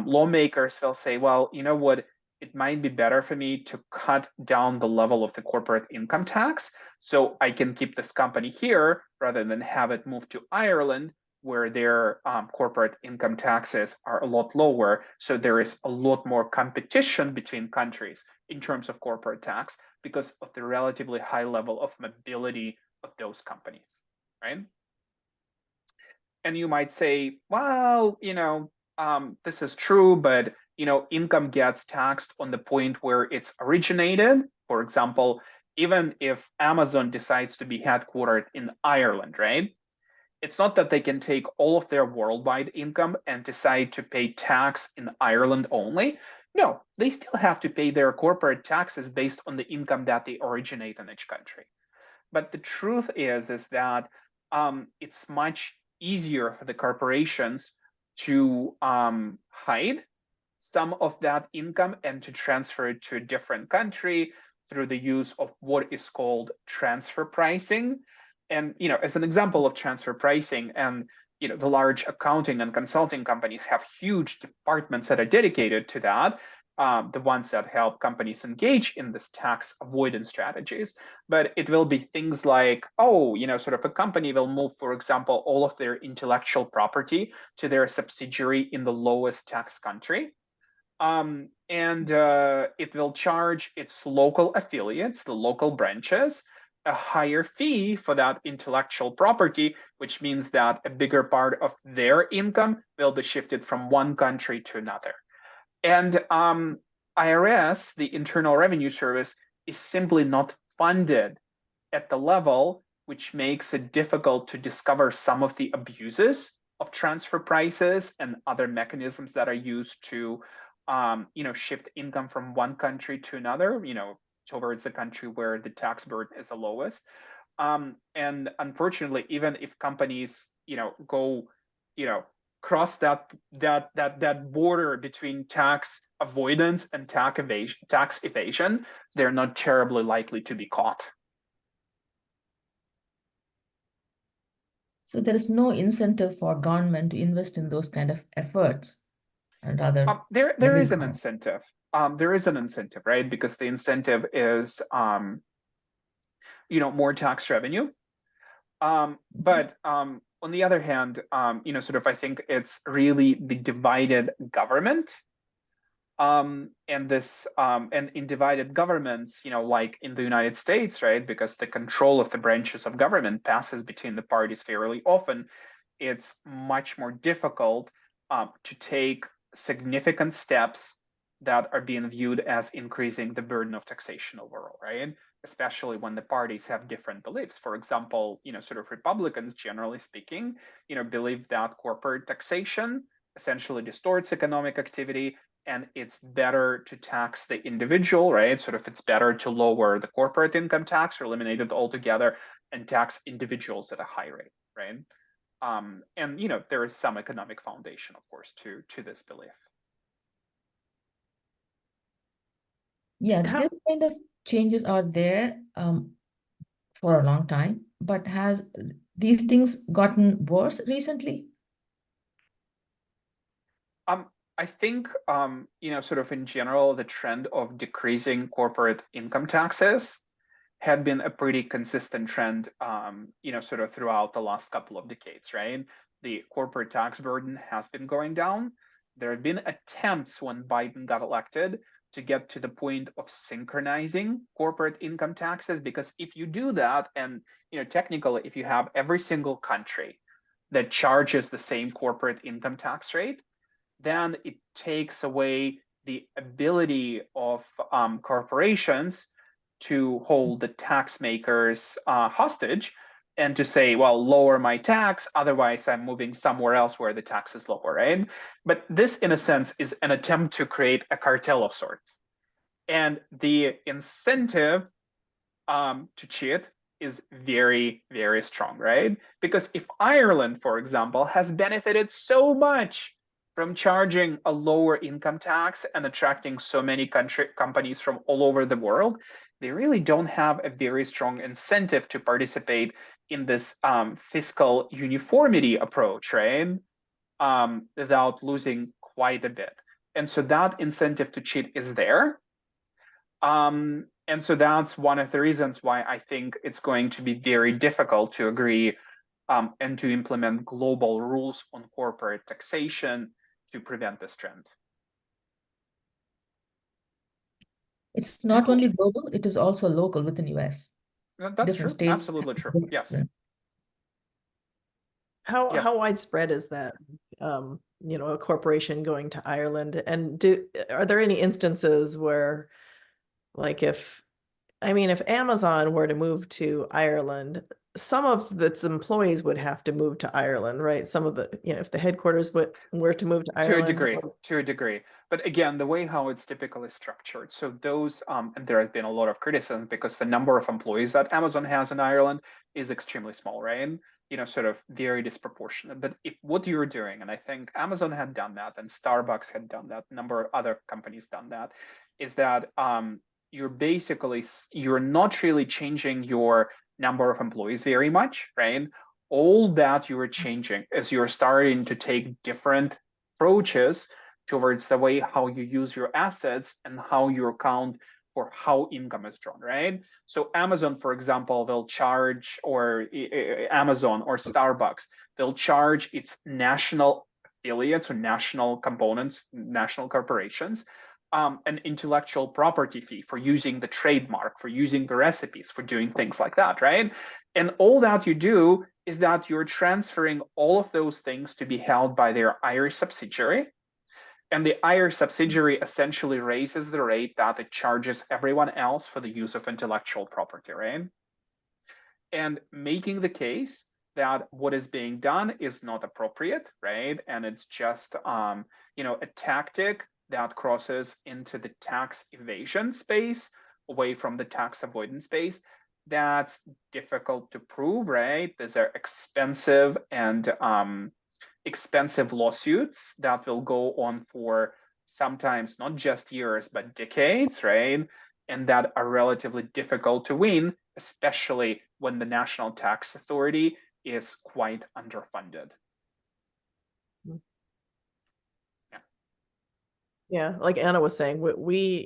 lawmakers will say, well, you know what, it might be better for me to cut down the level of the corporate income tax so I can keep this company here rather than have it move to Ireland where their corporate income taxes are a lot lower. So there is a lot more competition between countries in terms of corporate tax because of the relatively high level of mobility of those companies, right? And you might say, well, this is true, but income gets taxed on the point where it's originated. For example, even if Amazon decides to be headquartered in Ireland, right? It's not that they can take all of their worldwide income and decide to pay tax in Ireland only. No, they still have to pay their corporate taxes based on the income that they originate in each country. But the truth is that it's much easier for the corporations to hide some of that income and to transfer it to a different country through the use of what is called transfer pricing. And as an example of transfer pricing, and the large accounting and consulting companies have huge departments that are dedicated to that, the ones that help companies engage in this tax avoidance strategies. But it will be things like, oh, sort of a company will move, for example, all of their intellectual property to their subsidiary in the lowest tax country. And it will charge its local affiliates, the local branches, a higher fee for that intellectual property, which means that a bigger part of their income will be shifted from one country to another. And IRS, the Internal Revenue Service, is simply not funded at the level which makes it difficult to discover some of the abuses of transfer prices and other mechanisms that are used to shift income from one country to another, towards the country where the tax burden is the lowest. And unfortunately, even if companies, go, cross that border between tax avoidance and tax evasion, they're not terribly likely to be caught. So there is no incentive for government to invest in those kind of efforts, and rather there is an incentive. There is an incentive, right? Because the incentive is more tax revenue. But on the other hand, sort of I think it's really the divided government. And in divided governments, like in the United States, right? Because the control of the branches of government passes between the parties fairly often, it's much more difficult to take significant steps that are being viewed as increasing the burden of taxation overall, right? Especially when the parties have different beliefs. For example, sort of Republicans, generally speaking, believe that corporate taxation essentially distorts economic activity and it's better to tax the individual, right? Sort of it's better to lower the corporate income tax or eliminate it altogether and tax individuals at a high rate, right? And there is some economic foundation, of course, to this belief. Yeah, this kind of changes are there. for a long time, but has these things gotten worse recently? I think, sort of in general, the trend of decreasing corporate income taxes had been a pretty consistent trend, sort of throughout the last couple of decades, right? The corporate tax burden has been going down. There have been attempts when Biden got elected to get to the point of synchronizing corporate income taxes, because if you do that, and technically, if you have every single country that charges the same corporate income tax rate, then it takes away the ability of corporations to hold the tax makers hostage and to say, well, lower my tax, otherwise I'm moving somewhere else where the tax is lower, right? But this, in a sense, is an attempt to create a cartel of sorts. And the incentive to cheat is very, very strong, right? Because if Ireland, for example, has benefited so much from charging a lower income tax and attracting so many companies from all over the world, they really don't have a very strong incentive to participate in this fiscal uniformity approach, right? Without losing quite a bit. And so that incentive to cheat is there. And so that's one of the reasons why I think it's going to be very difficult to agree and to implement global rules on corporate taxation to prevent this trend. It's not only global, it is also local within US. That's Different true. states. Absolutely true. Yes. How Yes. how widespread is that? A corporation going to Ireland, and are there any instances where, like, if Amazon were to move to Ireland, some of its employees would have to move to Ireland, right? Some of the, if the headquarters were to move to Ireland. To a degree. But again, the way how it's typically structured. So those, and there has been a lot of criticism because the number of employees that Amazon has in Ireland is extremely small, right? Sort of very disproportionate. But if what you're doing, and I think Amazon had done that, and Starbucks had done that, a number of other companies done that, is that you're not really changing your number of employees very much, right? All that you are changing is you're starting to take different approaches towards the way how you use your assets and how you account for how income is drawn, right? So Amazon, for example, will charge, or Amazon or Starbucks, they'll charge its national affiliates or national components, national corporations, an intellectual property fee for using the trademark, for using the recipes, for doing things like that, right? And all that you do is that you're transferring all of those things to be held by their Irish subsidiary. And the Irish subsidiary essentially raises the rate that it charges everyone else for the use of intellectual property, right? And making the case that what is being done is not appropriate, right? And it's just, a tactic that crosses into the tax evasion space, away from the tax avoidance space. That's difficult to prove, right? These are expensive and expensive lawsuits that will go on for sometimes not just years, but decades, right? And that are relatively difficult to win, especially when the National Tax Authority is quite underfunded. Yeah, like Anna was saying, we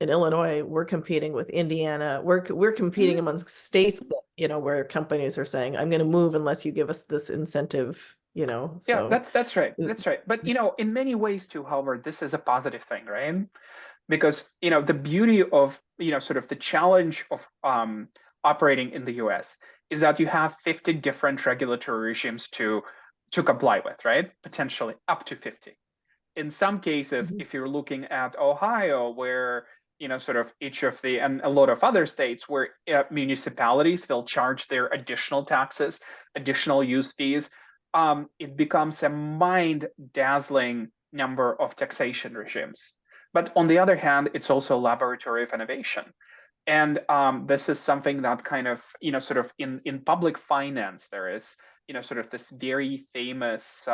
in Illinois, we're competing with Indiana. We're competing amongst states that, where companies are saying, I'm going to move unless you give us this incentive, so. Yeah, that's right. That's right. But, in many ways too, however, this is a positive thing, right? Because, the beauty of, sort of the challenge of operating in the US is that you have 50 different regulatory regimes to comply with, right? Potentially up to 50. In some cases, if you're looking at Ohio, where sort of each of the, and a lot of other states where municipalities will charge their additional taxes, additional use fees, it becomes a mind-dazzling number of taxation regimes. But on the other hand, it's also a laboratory of innovation. And this is something that kind of, sort of in public finance, there is, sort of this very famous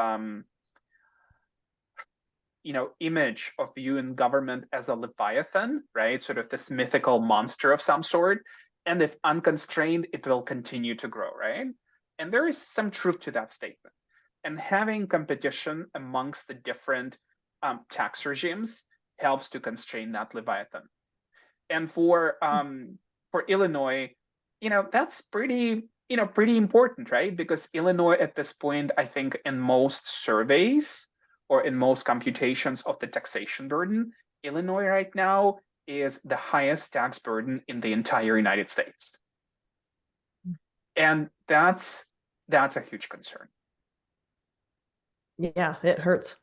image of viewing government as a leviathan, right? Sort of this mythical monster of some sort. And if unconstrained, it will continue to grow, right? And there is some truth to that statement. And having competition amongst the different tax regimes helps to constrain that Leviathan. And for Illinois, that's pretty important, right? Because Illinois at this point, I think in most surveys or in most computations of the taxation burden, Illinois right now is the highest tax burden in the entire United States. And that's a huge concern. Yeah, it hurts.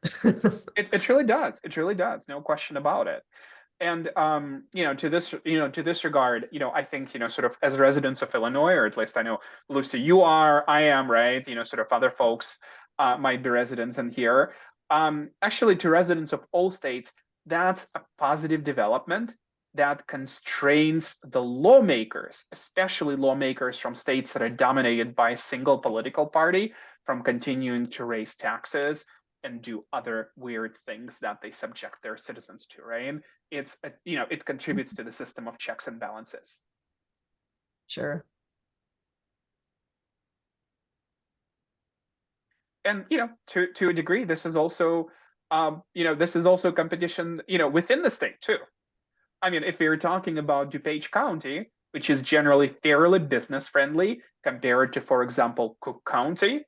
It really does. It really does. No question about it. And to this regard, I think, sort of as residents of Illinois, or at least I know, Lucy, you are, I am, right? Sort of other folks might be residents in here. Actually, to residents of all states, that's a positive development that constrains the lawmakers, especially lawmakers from states that are dominated by a single political party, from continuing to raise taxes and do other weird things that they subject their citizens to, right? It contributes to the system of checks and balances. Sure. And to a degree, this is also competition within the state too. I mean, if we're talking about DuPage County, which is generally fairly business friendly compared to, for example, Cook County,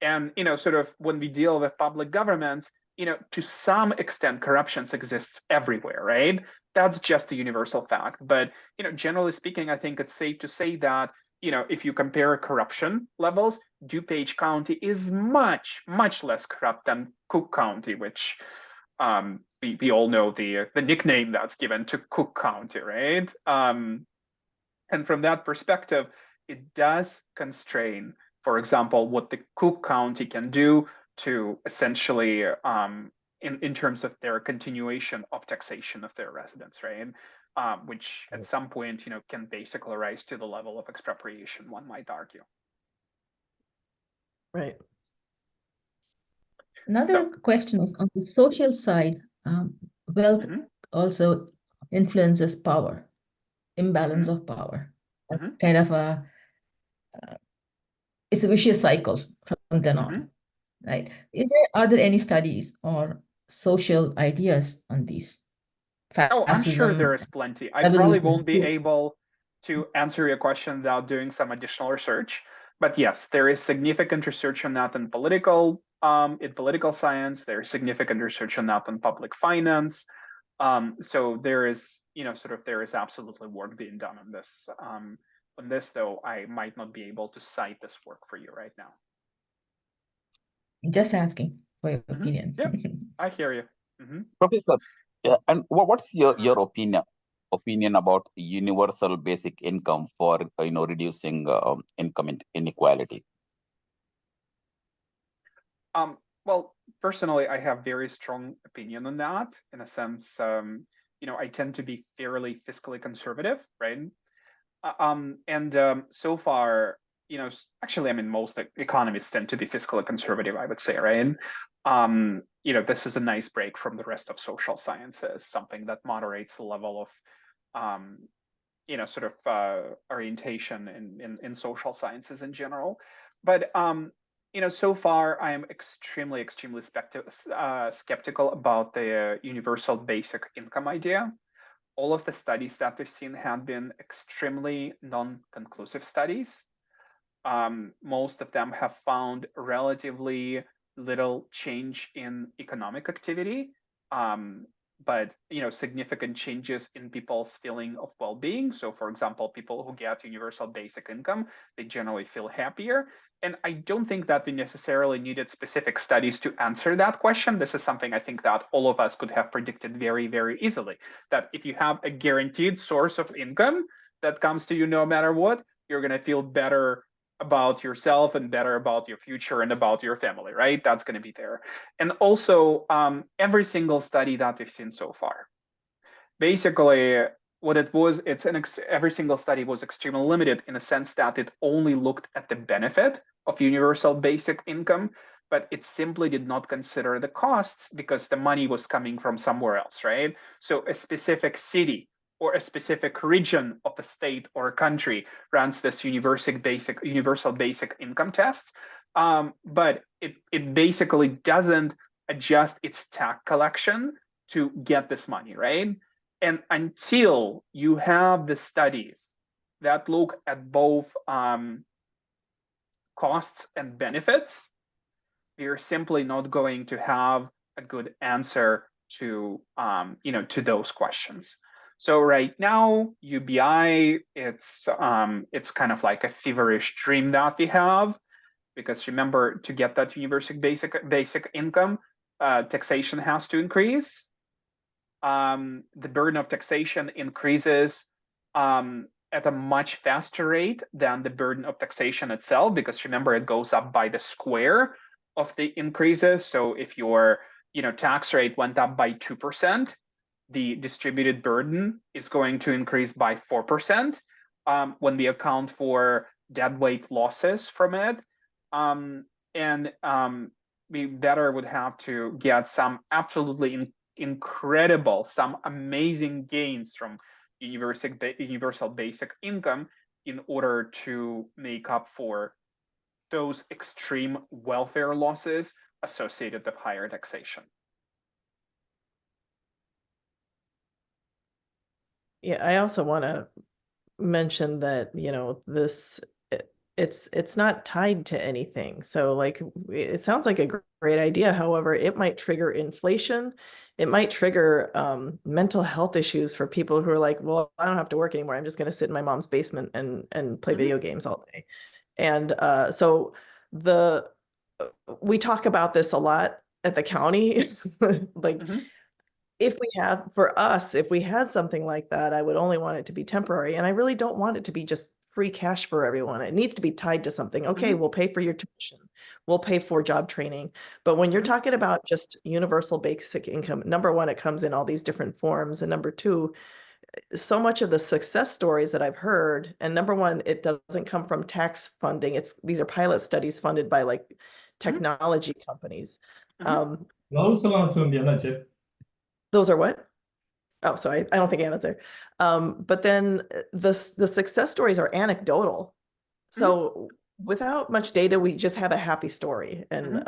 and sort of when we deal with public governments, to some extent corruption exists everywhere, right? That's just a universal fact. But generally speaking, I think it's safe to say that if you compare corruption levels, DuPage County is much less corrupt than Cook County, which we all know the nickname that's given to Cook County, right? And from that perspective, it does constrain, for example, what the Cook County can do to essentially, in terms of their continuation of taxation of their residents, right? Which at some point, can basically rise to the level of expropriation, one might argue. Right. Another question is on the social side, wealth also influences power, imbalance of power. Kind of it's a vicious cycle from then on, right? Are there any studies or social ideas on these? Oh, I'm sure Fascism, there is plenty. I probably won't be able to answer your question without doing some additional research. But yes, there is significant research on that in political science. There is significant research on that in public finance. So there is, there is absolutely work being done on this. On this, though, I might not be able to cite this work for you right now. Just asking for your opinion. Yeah, I hear you. Professor, yeah, and what's your opinion about universal basic income for reducing income inequality? Well, personally, I have very strong opinion on that. In a sense, I tend to be fairly fiscally conservative, right? So far, actually, I mean, most economists tend to be fiscally conservative, I would say, right? This is a nice break from the rest of social sciences, something that moderates the level of, sort of orientation in social sciences in general. But so far, I am extremely skeptical about the universal basic income idea. All of the studies that we've seen have been extremely non-conclusive studies. Most of them have found relatively little change in economic activity, but significant changes in people's feeling of well-being. So, for example, people who get universal basic income, they generally feel happier. And I don't think that we necessarily needed specific studies to answer that question. This is something I think that all of us could have predicted very, very easily. That if you have a guaranteed source of income that comes to you no matter what, you're going to feel better about yourself and better about your future and about your family, right? That's going to be there. And also, every single study that we've seen so far, basically, what it was, every single study was extremely limited in a sense that it only looked at the benefit of universal basic income, but it simply did not consider the costs because the money was coming from somewhere else, right? So a specific city or a specific region of a state or a country runs this universal basic income test, but it basically doesn't adjust its tax collection to get this money, right? And until you have the studies that look at both costs and benefits, you're simply not going to have a good answer to to those questions. So right now, UBI, it's kind of like a feverish dream that we have, because remember, to get that universal basic income, taxation has to increase. The burden of taxation increases at a much faster rate than the burden of taxation itself, because remember, it goes up by the square of the increases. So if your tax rate went up by 2%, the distributed burden is going to increase by 4% when we account for deadweight losses from it. We better would have to get some absolutely incredible, some amazing gains from universal basic income in order to make up for those extreme welfare losses associated with higher taxation. Yeah, I also want to mention that, it's not tied to anything. So like, it sounds like a great idea. However, it might trigger inflation. It might trigger mental health issues for people who are like, well, I don't have to work anymore. I'm just going to sit in my mom's basement and play video games all day. And so we talk about this a lot at the county. Like, if we had something like that, I would only want it to be temporary. And I really don't want it to be just free cash for everyone. It needs to be tied to something. Okay, we'll pay for your tuition. We'll pay for job training. But when you're talking about just universal basic income, number one, it comes in all these different forms. And number two, so much of the success stories that I've heard, and number one, it doesn't come from tax funding. These are pilot studies funded by like technology companies. Those are what? Oh, so I don't think Anna's there. But then the success stories are anecdotal. So without much data, we just have a happy story. And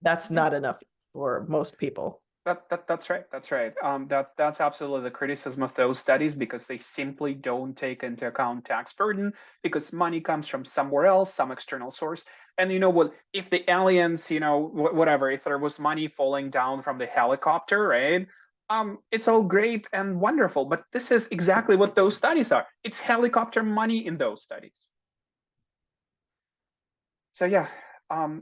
that's not enough for most people. That's right. That's right. That's absolutely the criticism of those studies, because they simply don't take into account tax burden, because money comes from somewhere else, some external source. And you know what? If the aliens, whatever, if there was money falling down from the helicopter, right? It's all great and wonderful, but this is exactly what those studies are. It's helicopter money in those studies. So yeah,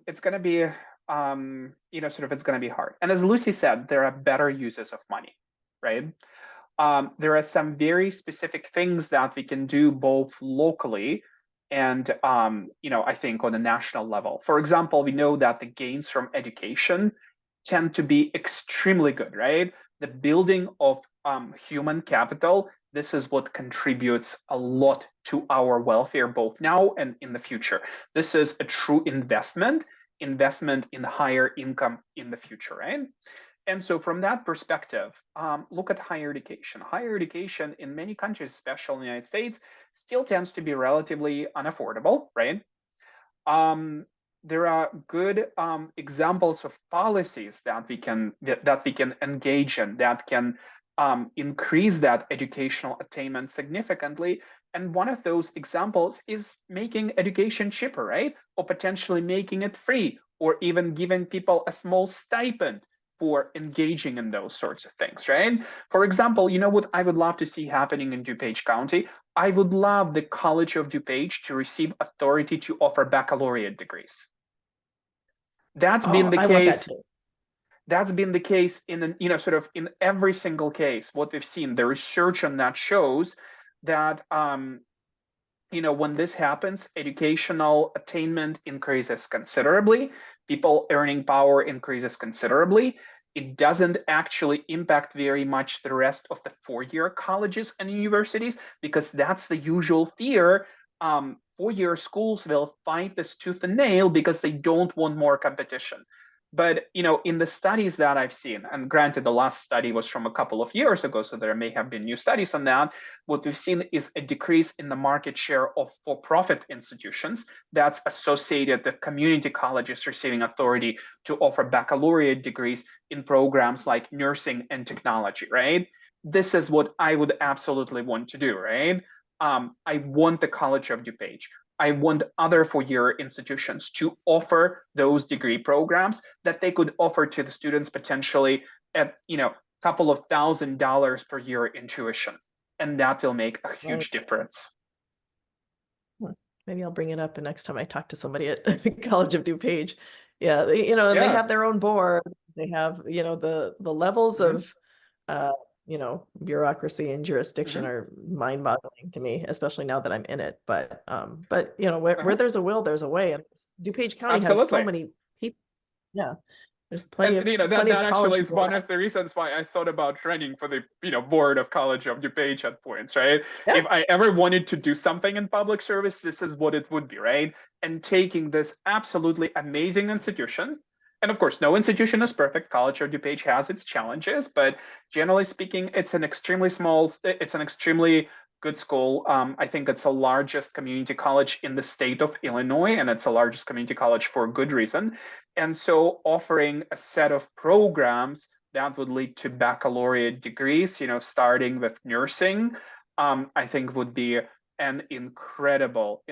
it's going to be, it's going to be hard. And as Lucy said, there are better uses of money, right? There are some very specific things that we can do both locally and, I think on a national level. For example, we know that the gains from education tend to be extremely good, right? The building of human capital, this is what contributes a lot to our welfare, both now and in the future. This is a true investment in higher income in the future, right? And so from that perspective, look at higher education. Higher education in many countries, especially in the United States, still tends to be relatively unaffordable, right? There are good examples of policies that we can engage in that can increase that educational attainment significantly. And one of those examples is making education cheaper, right? Or potentially making it free, or even giving people a small stipend for engaging in those sorts of things, right? For example, you know what I would love to see happening in DuPage County? I would love the College of DuPage to receive authority to offer baccalaureate degrees. That's been the I case. want that too. That's been the case in in every single case. What we've seen, the research on that shows that when this happens, educational attainment increases considerably. People earning power increases considerably. It doesn't actually impact very much the rest of the four-year colleges and universities, because that's the usual fear. Four-year schools will fight this tooth and nail because they don't want more competition. But in the studies that I've seen, and granted, the last study was from a couple of years ago, so there may have been new studies on that. What we've seen is a decrease in the market share of for-profit institutions that's associated with community colleges receiving authority to offer baccalaureate degrees in programs like nursing and technology, right? This is what I would absolutely want to do, right? I want the College of DuPage. I want other four-year institutions to offer those degree programs that they could offer to the students potentially at couple of $1,000 per year in tuition, and that will make a huge difference. Maybe I'll bring it up the next time I talk to somebody at College of DuPage. Yeah, and they have their own board. They have the levels of bureaucracy and jurisdiction are mind-boggling to me, especially now that I'm in it. But where there's a will, there's a way, and DuPage County has so many people. Yeah, there's plenty of that actually is one of the reasons why I thought about running for the board of College of DuPage at points, right? Yeah. If I ever wanted to do something in public service, this is what it would be, right? And taking this absolutely amazing institution. And of course, no institution is perfect. College of DuPage has its challenges, but generally speaking, it's an extremely good school. I think it's the largest community college in the state of Illinois, and it's the largest community college for good reason. And so offering a set of programs that would lead to baccalaureate degrees, starting with nursing, I think would be an incredible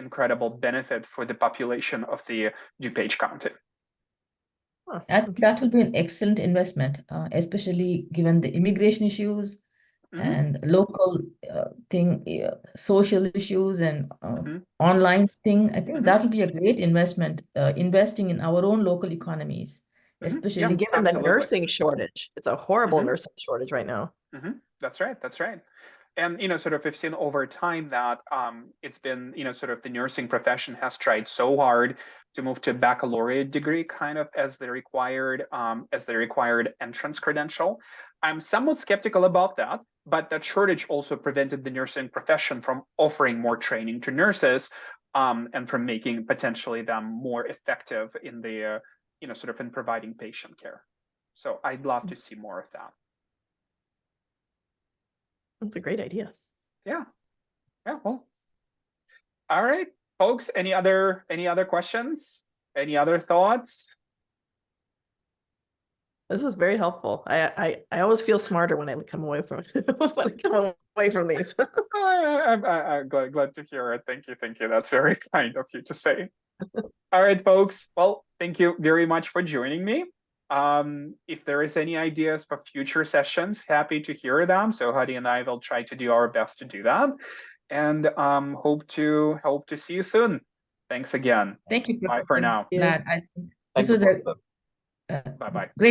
benefit for the population of the DuPage County. That will be an excellent investment, especially given the immigration issues and local social issues and online thing. I think that will be a great investment, investing in our own local economies, especially given the nursing shortage. It's a horrible nursing shortage right now. That's right. And sort of we've seen over time that it's been sort of the nursing profession has tried so hard to move to a baccalaureate degree kind of as the required entrance credential. I'm somewhat skeptical about that, but that shortage also prevented the nursing profession from offering more training to nurses and from making potentially them more effective in the sort of in providing patient care. So I'd love to see more of that. That's a great idea. Yeah. Well, all right, folks. Any other questions? Any other thoughts? This is very helpful. I always feel smarter when I come away from these. I'm glad to hear it. Thank you. That's very kind of you to say. All right, folks. Well, thank you very much for joining me. If there is any ideas for future sessions, happy to hear them. So Hadi and I will try to do our best to do that, and hope to see you soon. Thanks again. Thank you. Bye for now. This was a bye. great